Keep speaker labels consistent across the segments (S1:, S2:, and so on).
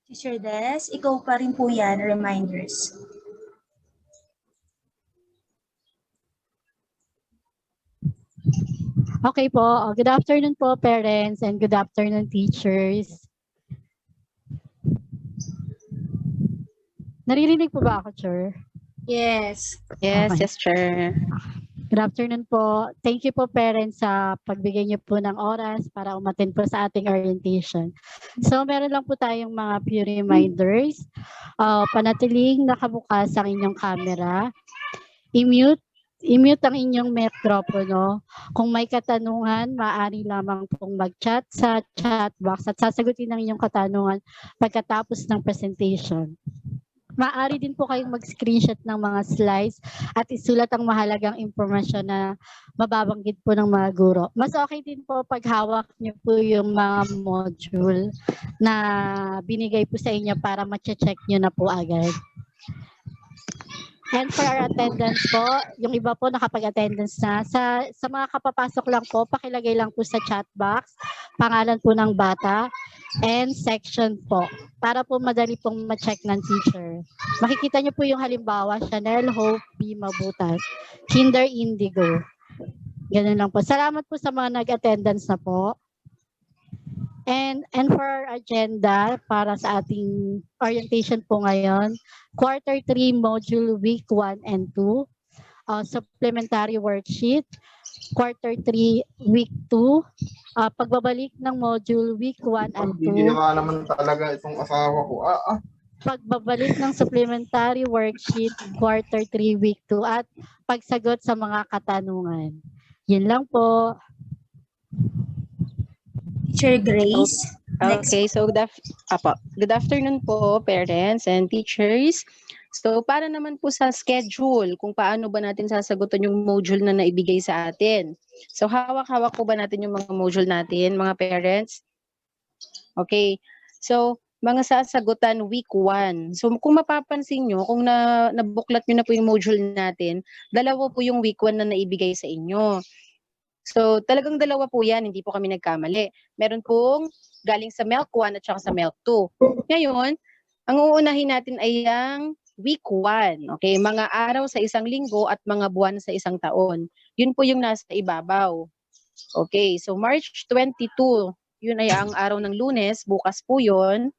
S1: Teacher Des, ikaw pa rin po yan, reminders.
S2: Okay po. Good afternoon po, parents, and good afternoon, teachers. Naririnig po ba ako, Chur?
S1: Yes.
S3: Yes,
S2: Okay.
S3: yes, sure.
S2: Good afternoon po. Thank you po, parents, sa pagbigay niyo po ng oras para umattend po sa ating orientation. So, meron lang po tayong mga few reminders. Panatiling nakabukas ang inyong camera. I-mute ang inyong mikropono. Kung may katanungan, maaari lamang pong mag-chat sa chat box at sasagutin ang inyong katanungan pagkatapos ng presentation. Maaari din po kayong mag-screenshot ng mga slides at isulat ang mahalagang impormasyon na mababanggit po ng mga guro. Mas okay din po pag hawak niyo po yung mga module na binigay po sa inyo para ma-check niyo na po agad. And for our attendance po, yung iba po nakapag-attendance na. Sa mga kapapasok lang po, pakilagay lang po sa chat box, pangalan po ng bata, and section po. Para po madali pong ma-check ng teacher. Makikita niyo po yung halimbawa, Chanel Hope B. Mabutas, Kinder Indigo. Ganun lang po. Salamat po sa mga nag-attendance na po. And for our agenda para sa ating orientation po ngayon, Quarter 3 Module Week 1 and 2, Supplementary Worksheet, Quarter 3 Week 2, pagbabalik ng Module Week 1 and 2.
S4: Hindi naman talaga itong asawa ko.
S2: Pagbabalik ng Supplementary Worksheet, Quarter 3 Week 2, at pagsagot sa mga katanungan. Yun lang po.
S1: Teacher Grace.
S3: Okay, so good afternoon po, parents and teachers. So para naman po sa schedule, kung paano ba natin sasagutan yung module na naibigay sa atin. So hawak-hawak po ba natin yung mga module natin, mga parents? Okay, so mga sasagutan week 1. So kung mapapansin nyo, kung nabuklat nyo na po yung module natin, dalawa po yung week 1 na naibigay sa inyo. So talagang dalawa po yan, hindi po kami nagkamali. Meron pong galing sa MELC 1 at saka sa MELC 2. Ngayon, ang uunahin natin ay ang week 1. Okay, mga araw sa isang linggo at mga buwan sa isang taon. Yun po yung nasa ibabaw. Okay, so March 22, yun ay ang araw ng Lunes, bukas po yun.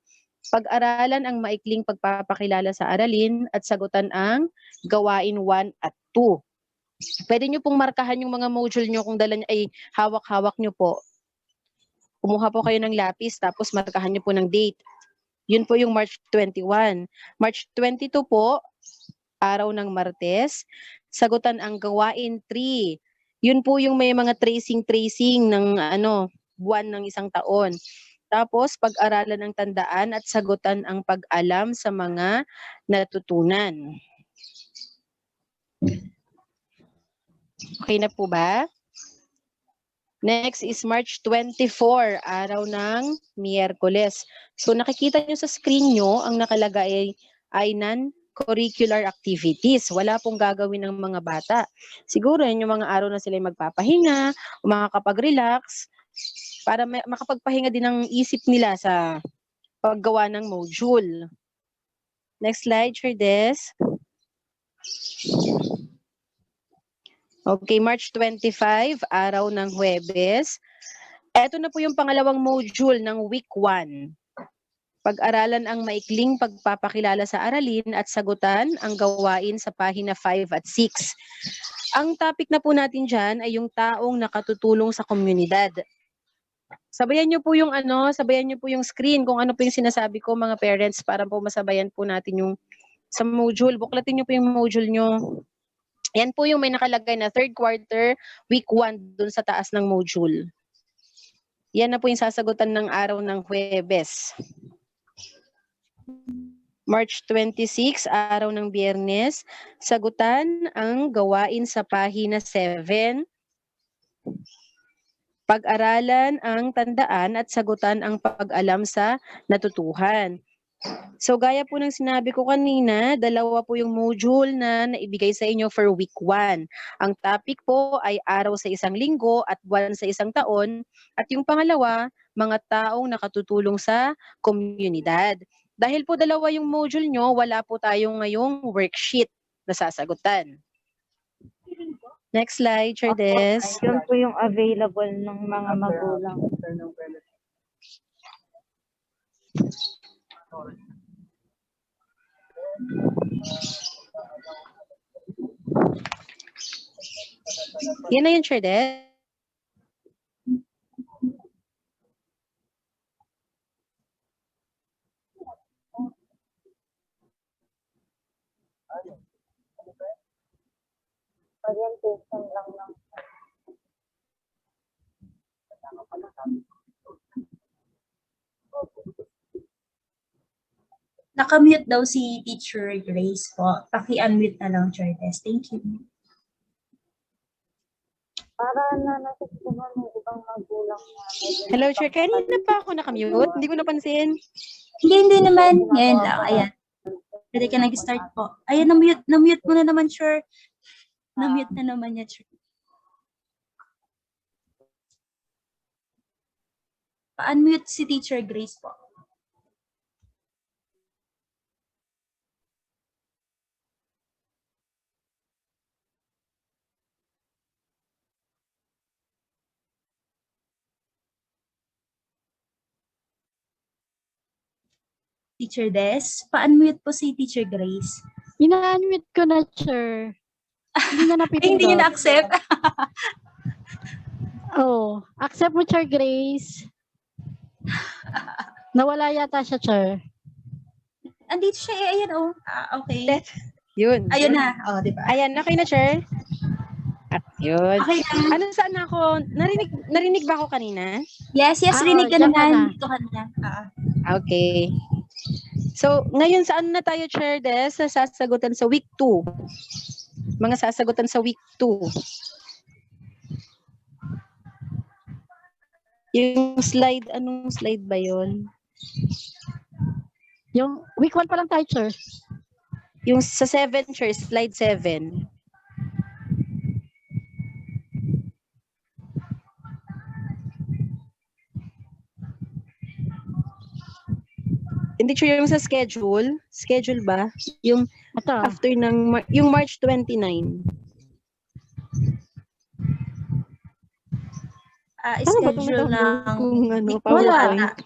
S3: Pag-aralan ang maikling pagpapakilala sa aralin at sagutan ang gawain 1 at 2. Pwede nyo pong markahan yung mga module nyo kung dala ay hawak-hawak nyo po. Kumuha po kayo ng lapis tapos markahan nyo po ng date. Yun po yung March 21. March 22 po, araw ng Martes, sagutan ang gawain 3. Yun po yung may mga tracing ng buwan ng isang taon. Tapos pag-aralan ang tandaan at sagutan ang pag-alam sa mga natutunan. Okay na po ba? Next is March 24, araw ng Miyerkules. So nakikita nyo sa screen nyo, ang nakalagay ay non-curricular activities. Wala pong gagawin ng mga bata. Siguro yun yung mga araw na sila magpapahinga, o makakapag-relax, para makapagpahinga din ang isip nila sa paggawa ng module. Next slide, Sherdes. Okay, March 25, araw ng Huwebes. Ito na po yung pangalawang module ng week 1. Pag-aralan ang maikling pagpapakilala sa aralin at sagutan ang gawain sa pahina 5 at 6. Ang topic na po natin dyan ay yung taong nakatutulong sa komunidad. Sabayan niyo po yung screen kung ano po yung sinasabi ko, mga parents, para po masabayan po natin yung sa module. Buklatin niyo po yung module niyo. Yan po yung may nakalagay na third quarter, week 1 dun sa taas ng module. Yan na po yung sasagutan ng araw ng Huwebes. March 26, araw ng Biyernes, sagutan ang gawain sa pahina 7. Pag-aralan ang tandaan at sagutan ang pag-alam sa natutuhan. So gaya po ng sinabi ko kanina, dalawa po yung module na naibigay sa inyo for week 1. Ang topic po ay araw sa isang linggo at buwan sa isang taon. At yung pangalawa, mga taong nakatutulong sa komunidad. Dahil po dalawa yung module nyo, wala po tayong ngayong worksheet na sasagutan. Next slide, Chair Des.
S5: Yun po yung available ng mga magulang.
S3: Yan na yun, Chair Des.
S5: Orientation lang ng
S1: Nakamute daw si Teacher Grace po. Paki-unmute na lang, Chair Des. Thank you.
S5: para na nasasama ng ibang magulang namin.
S3: Hello, Chair. Kanina pa ako nakamute. Hindi ko napansin.
S1: Hindi naman. Ngayon lang. Ayan. Pwede ka nag-start po. Ayan, na-mute mo na naman, Chair. Na-mute na naman niya, Chair. Pa-unmute si Teacher Grace po. Teacher Des, pa-unmute po si Teacher Grace.
S2: Ina-unmute ko na, Chair. Hindi na
S1: Ay,
S2: napipindot.
S1: hindi niya na-accept.
S2: Oh, accept mo, Chair Grace. Nawala yata siya, Chair.
S1: Andito siya eh. Ayan, oh. Okay.
S3: Yun.
S1: Ayun na. Oh, di ba?
S3: Ayan, okay na, Chair? Yun.
S1: Okay na.
S3: Ano, saan ako? Narinig ba ako kanina?
S1: Yes, rinig ka
S2: diyan ka
S1: naman.
S2: na.
S1: Dito ka na.
S3: Okay. So, ngayon saan na tayo, Chair Des? Sa sasagutan sa week 2. Mga sasagutan sa week 2. Yung slide, anong slide ba yun?
S2: Yung week 1 pa lang tayo, Chair.
S3: Yung sa 7, Chair, slide 7. Hindi, Chair, yung sa schedule. Schedule ba? Yung
S2: Ito.
S3: after ng, yung March 29. Ano ba itong
S1: Schedule ng...
S3: kung ano,
S1: Wala.
S3: PowerPoint?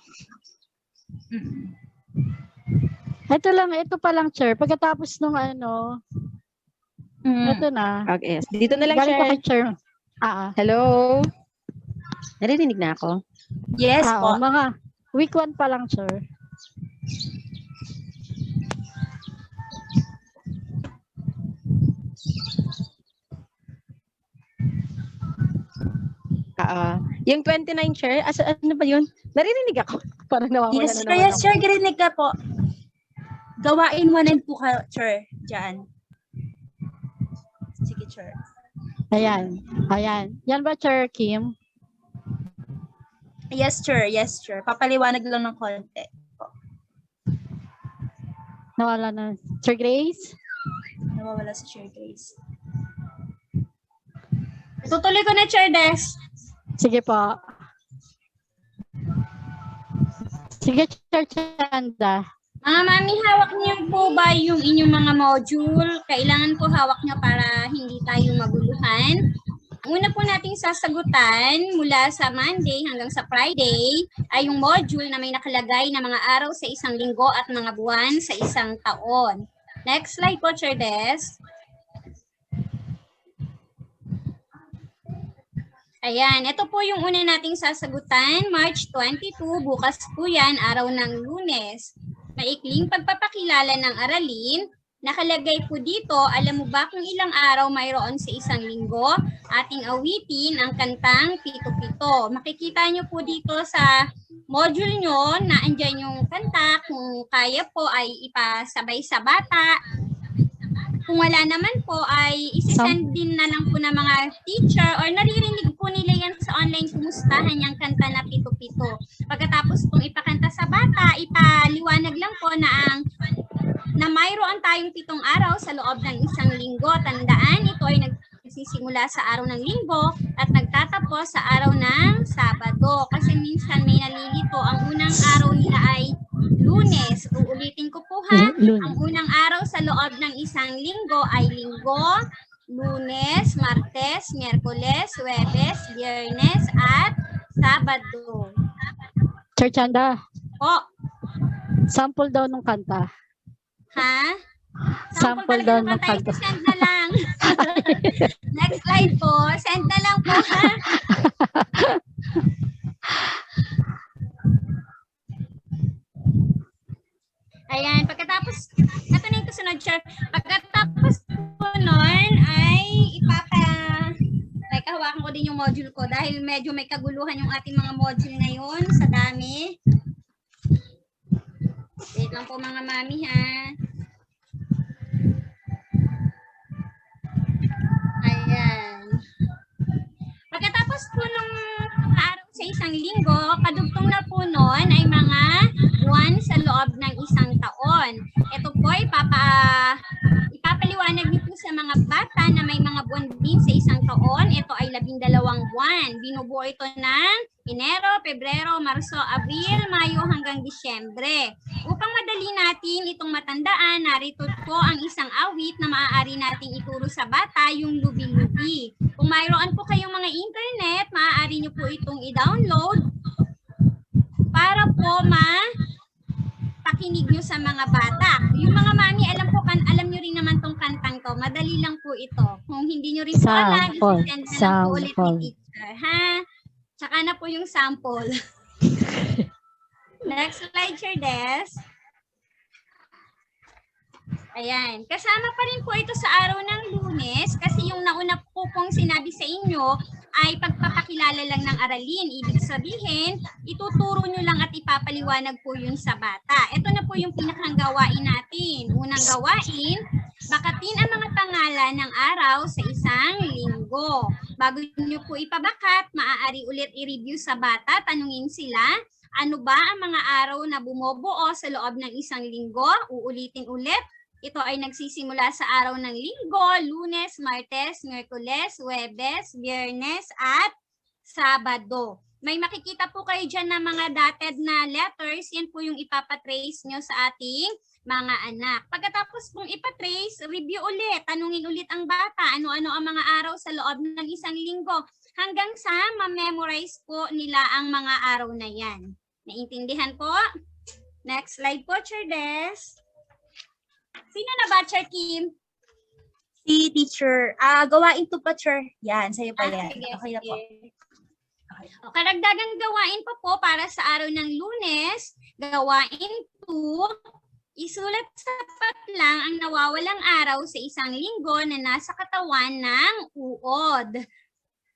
S2: Ito pa lang, Chair. Pagkatapos nung ano, ito na.
S3: Okay, yes. Dito na lang,
S2: Galing pa
S3: Chair.
S2: kay Chair.
S3: Hello? Naririnig na ako?
S1: Yes po.
S2: Mga week 1 pa lang, Chair.
S3: Yung 29, Chair, ano ba yun? Naririnig ako. Parang nawawala
S1: Yes,
S3: na
S1: sir.
S3: naman
S1: Yes,
S3: ako.
S1: sir. Garinig ka po. Gawain 1 and 2 ka, sir. Diyan. Sige, sir.
S2: Ayan. Yan ba, Chair Kim?
S1: Yes, sir. Yes, sir. Papaliwanag lang ng konti.
S2: Nawala na. Chair Grace?
S1: Nawawala si Chair Grace. Tutuloy ko na, Chair Des.
S2: Sige po. Sige, Chair Chanda.
S6: Mga mami, hawak niyo po ba yung inyong mga module? Kailangan po hawak niyo para hindi tayo maguluhan. Una po nating sasagutan mula sa Monday hanggang sa Friday ay yung module na may nakalagay na mga araw sa isang linggo at mga buwan sa isang taon. Next slide po, Chair Des. Ayan, ito po yung una nating sasagutan, March 22, bukas po yan, araw ng Lunes. Maikling pagpapakilala ng aralin, nakalagay po dito, alam mo ba kung ilang araw mayroon sa isang linggo? Ating awitin ang kantang Pito-Pito. Makikita nyo po dito sa module nyo na andyan yung kanta, kung kaya po ay ipasabay sa bata. Kung wala naman po ay isisend din na lang po ng mga teacher or naririnig po nila yan sa online, kumustahan yung kanta na Pito-Pito. Pagkatapos kung ipakanta sa bata, ipaliwanag lang po na mayroon tayong 7 araw sa loob ng isang linggo. Tandaan, ito ay nagsisimula nagsisimula sa araw ng linggo at nagtatapos sa araw ng Sabado. Kasi minsan may nalilito, ang unang araw nila ay Lunes. Uulitin ko po ha, ang unang araw sa loob ng isang linggo ay Linggo, Lunes, Martes, Miyerkules, Huwebes, Biyernes at Sabado.
S2: Sir Chanda,
S6: Po,
S2: sample daw ng kanta.
S6: ha?
S2: Sample daw ng
S6: kanta.
S2: kanta.
S6: Send na lang. Next slide po. Send na lang po ha. Ayan. Pagkatapos, ito na yung kasunod, Char. Pagkatapos po nun, ay hawakan ko din yung module ko dahil medyo may kaguluhan yung ating mga module ngayon sa dami. Wait lang po mga mami ha. Ayan. Pagkatapos po nung araw sa isang linggo, kadugtong na po nun ay mga buwan sa loob ng isang taon. Ito po ay ipapaliwanag niyo po sa mga bata na may mga buwan din sa isang taon. Ito ay 12 buwan. Binubuo ito ng Enero, Pebrero, Marso, Abril, Mayo hanggang Disyembre. Upang madali natin itong matandaan, narito po ang isang awit na maaari nating ituro sa bata, yung lubi-lubi. Kung mayroon po kayong mga internet, maaari niyo po itong i-download para po pakinig nyo sa mga bata. Yung mga mami, alam nyo rin naman tong kantang to. Madali lang po ito. Kung hindi nyo rin po alam, i-send na lang po ulit ni teacher. Ha? Tsaka na po yung sample. Next slide, Sir Des. Ayan. Kasama pa rin po ito sa araw ng Lunes kasi yung nauna po pong sinabi sa inyo ay pagpapakilala lang ng aralin. Ibig sabihin, ituturo nyo lang at ipapaliwanag po yun sa bata. Ito na po yung pinakang gawain natin. Unang gawain, bakatin ang mga pangalan ng araw sa isang linggo. Bago nyo po ipabakat, maaari ulit i-review sa bata, tanungin sila, ano ba ang mga araw na bumubuo sa loob ng isang linggo? Uulitin ulit. Ito ay nagsisimula sa araw ng linggo, Lunes, Martes, Miyerkules, Huwebes, Biyernes at Sabado. May makikita po kayo dyan na mga dotted na letters. Yan po yung ipapatrace nyo sa ating mga anak. Pagkatapos pong ipatrace, review ulit. Tanungin ulit ang bata. Ano-ano ang mga araw sa loob ng isang linggo. Hanggang sa ma-memorize po nila ang mga araw na yan. Naintindihan po? Next slide po, Cherdes. Sino na ba, Chair Kim?
S1: Si teacher. Gawain to pa, Chair. Yan, sa'yo pa yan.
S6: Sige,
S1: Okay na po.
S6: O, karagdagang gawain pa po para sa araw ng Lunes, gawain 2, isulat sa patlang ang nawawalang araw sa isang linggo na nasa katawan ng uod.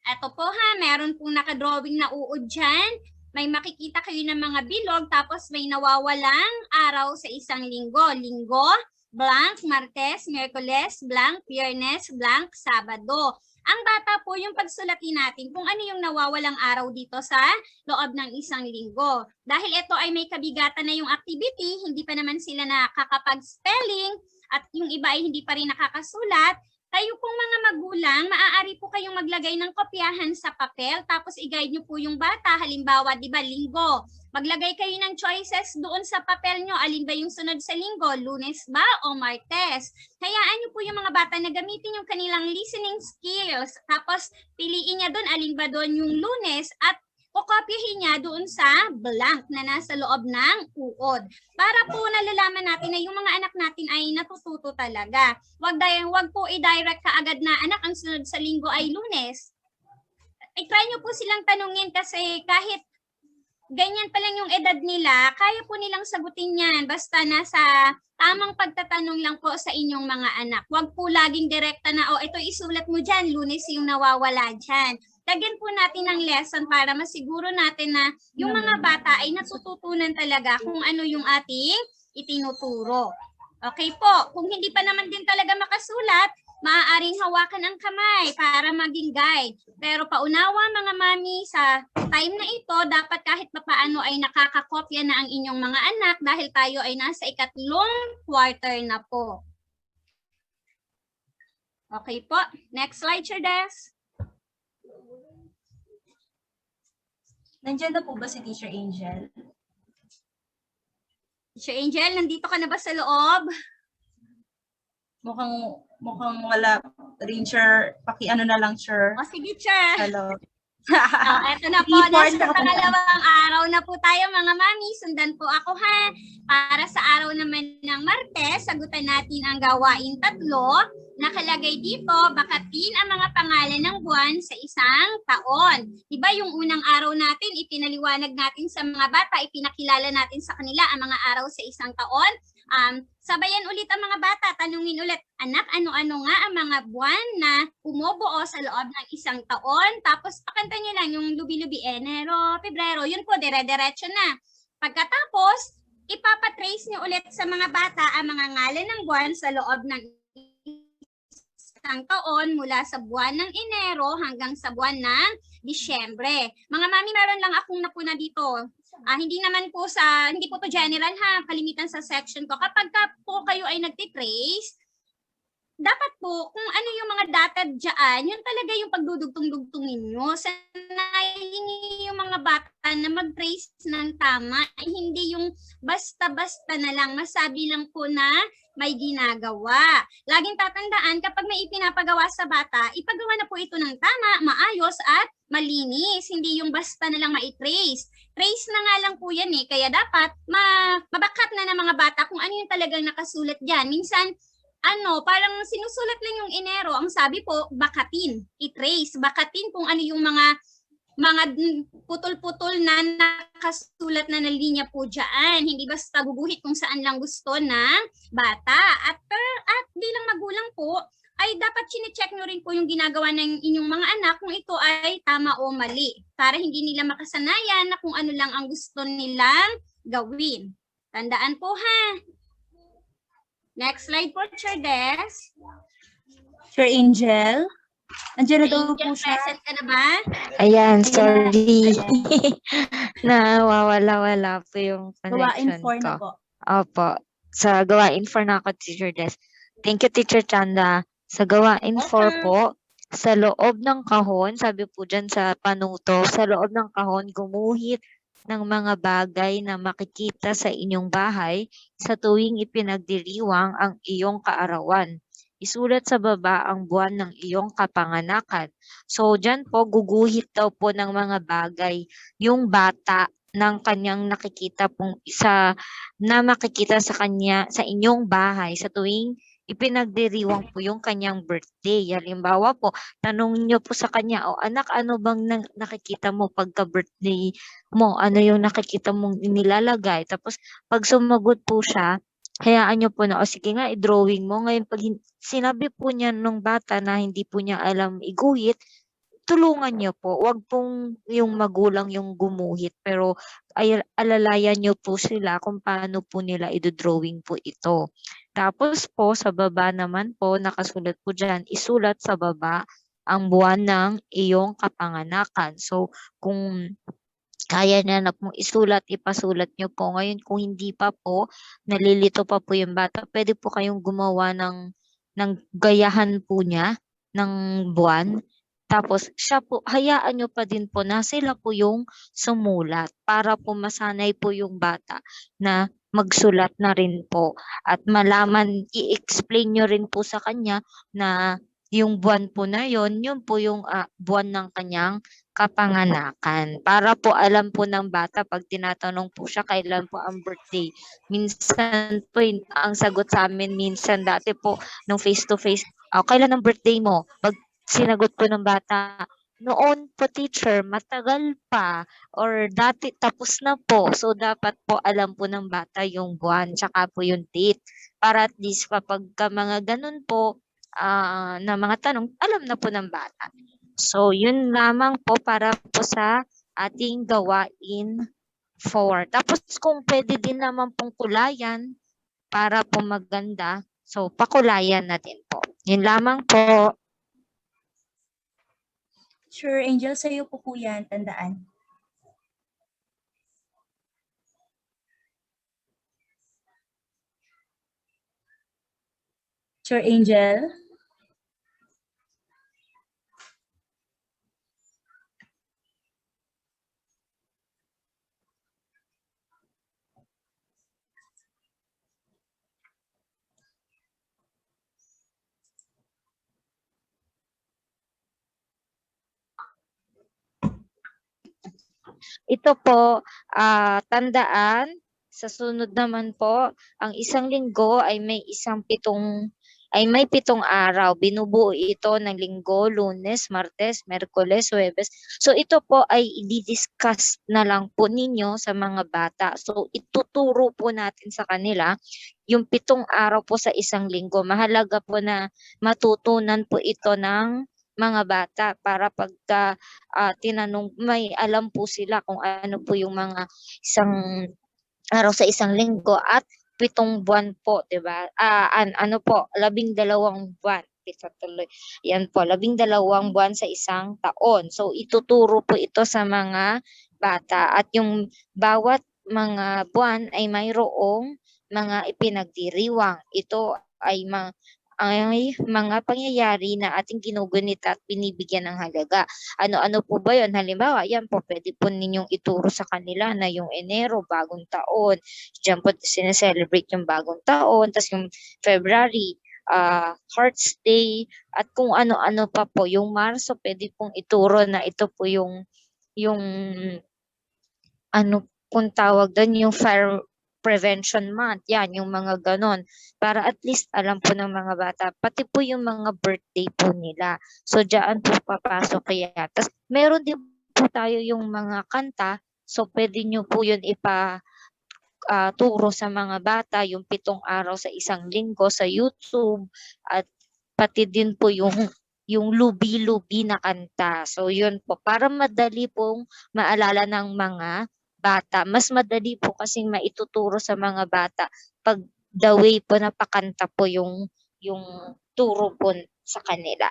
S6: Ito po ha, meron pong nakadrawing na uod dyan. May makikita kayo ng mga bilog tapos may nawawalang araw sa isang linggo. Linggo, blank, Martes, Miyerkules, blank, Biyernes, blank, Sabado. Ang bata po yung pagsulatin natin kung ano yung nawawalang araw dito sa loob ng isang linggo. Dahil ito ay may kabigatan na yung activity, hindi pa naman sila nakakapag-spelling at yung iba ay hindi pa rin nakakasulat, kayo pong mga magulang, maaari po kayong maglagay ng kopyahan sa papel tapos i-guide nyo po yung bata. Halimbawa, di ba, linggo. Maglagay kayo ng choices doon sa papel nyo. Alin ba yung sunod sa linggo? Lunes ba o Martes? Hayaan nyo po yung mga bata na gamitin yung kanilang listening skills. Tapos piliin niya doon alin ba doon yung Lunes at kokopyahin niya doon sa blank na nasa loob ng uod. Para po nalalaman natin na yung mga anak natin ay natututo talaga. Wag po i-direct kaagad na anak ang sunod sa linggo ay Lunes. I-try nyo po silang tanungin kasi kahit ganyan pa lang yung edad nila, kaya po nilang sagutin yan. Basta nasa tamang pagtatanong lang po sa inyong mga anak. Wag po laging direkta na, ito isulat mo dyan, Lunes yung nawawala dyan. Lagyan po natin ng lesson para masiguro natin na yung mga bata ay natututunan talaga kung ano yung ating itinuturo. Okay po, kung hindi pa naman din talaga makasulat, maaaring hawakan ang kamay para maging guide. Pero paunawa mga mami, sa time na ito, dapat kahit papaano ay nakakakopya na ang inyong mga anak dahil tayo ay nasa ikatlong quarter na po. Okay po. Next slide, Sir Des.
S1: Nandiyan na po ba si Teacher Angel?
S6: Teacher Angel, nandito ka na ba sa loob?
S1: Mukhang wala. Teacher, paki-ano na lang, sure.
S6: O sige, Sir.
S1: Hello.
S6: Eto na po, nasa pangalawang araw na po tayo mga mami. Sundan po ako ha. Para sa araw naman ng Martes, sagutan natin ang gawain 3. Nakalagay dito, bakatin ang mga pangalan ng buwan sa isang taon. Diba yung unang araw natin, ipinaliwanag natin sa mga bata, ipinakilala natin sa kanila ang mga araw sa isang taon. Sabayan ulit ang mga bata, tanungin ulit, anak, ano-ano nga ang mga buwan na umubuo sa loob ng isang taon? Tapos pakanta nyo lang yung lubi-lubi, Enero, Pebrero, yun po, dire-diretso na. Pagkatapos, ipapatrace nyo ulit sa mga bata ang mga ngalan ng buwan sa loob ng isang taon mula sa buwan ng Enero hanggang sa buwan ng Disyembre. Mga mami, meron lang akong napuna dito. Hindi naman po hindi po to general ha, kalimitan sa section ko. Kapag po kayo ay nagtitrace, dapat po, kung ano yung mga data dyan, yun talaga yung pagdudugtong-dugtong ninyo. Sanayin yung mga bata na mag-trace ng tama, hindi yung basta-basta na lang, masabi lang po na may ginagawa. Laging tatandaan, kapag may ipinapagawa sa bata, ipagawa na po ito ng tama, maayos at malinis. Hindi yung basta na lang ma-trace. Trace na nga lang po yan eh, kaya dapat mabakat na ng mga bata kung ano yung talagang nakasulat dyan. Minsan, parang sinusulat lang yung Enero. Ang sabi po, bakatin. I-trace. Bakatin kung ano yung mga putol-putol na nakasulat na linya po dyan. Hindi basta guguhit kung saan lang gusto ng bata. At bilang magulang po, ay dapat chine-check nyo rin po yung ginagawa ng inyong mga anak kung ito ay tama o mali. Para hindi nila makasanayan na kung ano lang ang gusto nilang gawin. Tandaan po ha. Next slide po, Sir Des.
S1: Sir Angel? Nandiyan na daw
S6: Angel,
S1: po siya.
S6: present ka na ba?
S7: Ayan, sorry. Nawawala-wala po yung
S1: Gawain
S7: connection
S1: 4 na
S7: ko.
S1: po.
S7: Opo. Sa gawain 4 na ako, Teacher Des. Thank you, Teacher Chanda. Sa gawain 4 po, sa loob ng kahon, sabi po dyan sa panuto, sa loob ng kahon, gumuhit ng mga bagay na makikita sa inyong bahay sa tuwing ipinagdiriwang ang iyong kaarawan. Isulat sa baba ang buwan ng iyong kapanganakan. So, dyan po, guguhit daw po ng mga bagay yung bata ng kanyang nakikita pong na makikita sa kanya sa inyong bahay sa tuwing ipinagdiriwang po yung kanyang birthday. Halimbawa po, tanongin niyo po sa kanya, anak, ano bang nakikita mo pagka-birthday mo? Ano yung nakikita mong inilalagay? Tapos, pag sumagot po siya, hayaan niyo po na, sige nga, i-drawing mo. Ngayon, pag sinabi po niya nung bata na hindi po niya alam iguhit, tulungan niyo po. Huwag pong yung magulang yung gumuhit, pero alalayan niyo po sila kung paano po nila i-drawing po ito. Tapos po, sa baba naman po, nakasulat po dyan, isulat sa baba ang buwan ng iyong kapanganakan. So, kung kaya niya na pong isulat, ipasulat niyo po. Ngayon, kung hindi pa po, nalilito pa po yung bata, pwede po kayong gumawa ng gayahan po niya ng buwan. Tapos, siya po, hayaan niyo pa din po na sila po yung sumulat para po masanay po yung bata na magsulat na rin po. At malaman, i-explain niyo rin po sa kanya na yung buwan po na yun po yung buwan ng kanyang kapanganakan. Para po alam po ng bata pag tinatanong po siya kailan po ang birthday. Minsan po ang sagot sa amin minsan dati po nung face to face, kailan ang birthday mo? Pag sinagot po ng bata, noon po teacher, matagal pa or dati tapos na po. So dapat po alam po ng bata yung buwan tsaka po yung date. Para at least kapag mga ganun po na mga tanong, alam na po ng bata. So yun lamang po para po sa ating gawain 4. Tapos kung pwede din naman pong kulayan para po maganda, so pakulayan natin po. Yun lamang po.
S1: Sure, Angel, sa'yo po po yan, tandaan. Sure, Angel?
S7: Ito po, tandaan, sa sunod naman po, ang isang linggo ay may 7 araw. Binubuo ito ng Linggo, Lunes, Martes, Merkules, Huwebes. So ito po ay i-discuss na lang po ninyo sa mga bata. So ituturo po natin sa kanila yung 7 araw po sa isang linggo. Mahalaga po na matutunan po ito ng mga bata para pagka tinanong, may alam po sila kung ano po yung mga isang araw sa isang linggo at 7 buwan po, 'di ba? Ano po, 12 buwan. Ito tuloy. Yan po, 12 buwan sa isang taon. So ituturo po ito sa mga bata at yung bawat mga buwan ay mayroong mga ipinagdiriwang. Ito ay mga pangyayari na ating ginugunit at binibigyan ng halaga. Ano-ano po ba yun? Halimbawa, yan po, pwede po ninyong ituro sa kanila na yung Enero, bagong taon. Diyan po sineselebrate yung bagong taon. Tapos yung February, Hearts Day, at kung ano-ano pa po. Yung Marso, pwede pong ituro na ito po yung ano pong tawag doon, yung Fire Prevention Month. Yan, yung mga ganon. Para at least alam po ng mga bata. Pati po yung mga birthday po nila. So, diyan po papasok kaya. Tapos, meron din po tayo yung mga kanta. So, pwede nyo po yun turo sa mga bata, yung 7 araw sa isang linggo sa YouTube. At pati din po yung lubi-lubi na kanta. So, yun po. Para madali pong maalala ng mga bata. Mas madali po kasing maituturo sa mga bata pag the way po napakanta po yung turo po sa kanila.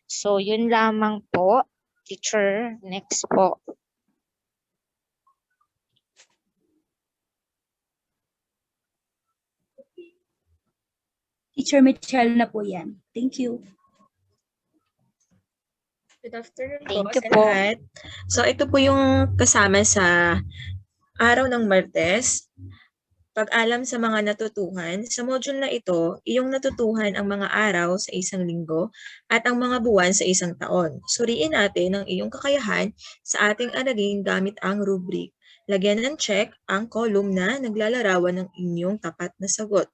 S7: So, yun lamang po. Teacher, next po.
S1: Teacher Michelle na po yan. Thank you.
S8: Good afternoon po
S7: Thank you
S8: sa
S7: po.
S8: lahat. So ito po yung kasama sa araw ng Martes. Pag-alam sa mga natutuhan. Sa module na ito, iyong natutuhan ang mga araw sa isang linggo at ang mga buwan sa isang taon. Suriin natin ang iyong kakayahan sa ating aralin gamit ang rubric. Lagyan ng check ang column na naglalarawan ng inyong tapat na sagot.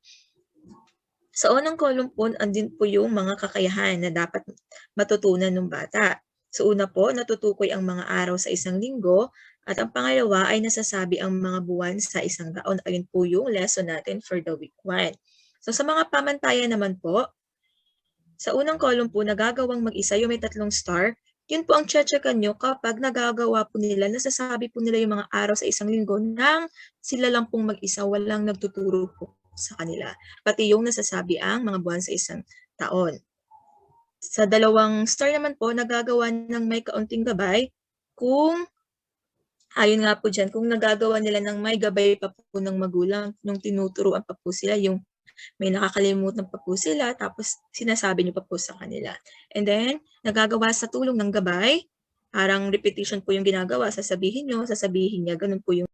S8: Sa unang column po, andin po yung mga kakayahan na dapat matutunan ng bata. Sa una po, natutukoy ang mga araw sa isang linggo at ang pangalawa ay nasasabi ang mga buwan sa isang taon. Ayun po yung lesson natin for the week 1. So sa mga pamantayan naman po, sa unang column po, nagagawang mag-isa yung may 3 star. Yun po ang checkan nyo kapag nagagawa po nila, nasasabi po nila yung mga araw sa isang linggo nang sila lang pong mag-isa, walang nagtuturo po sa kanila. Pati yung nasasabi ang mga buwan sa isang taon. Sa 2 star naman po, nagagawa ng may kaunting gabay kung, ayun nga po dyan, kung nagagawa nila ng may gabay pa po ng magulang, nung tinuturuan pa po sila, yung may nakakalimutan pa po sila, tapos sinasabi niyo pa po sa kanila. And then, nagagawa sa tulong ng gabay, parang repetition po yung ginagawa, sasabihin niyo, sasabihin niya, ganun po yung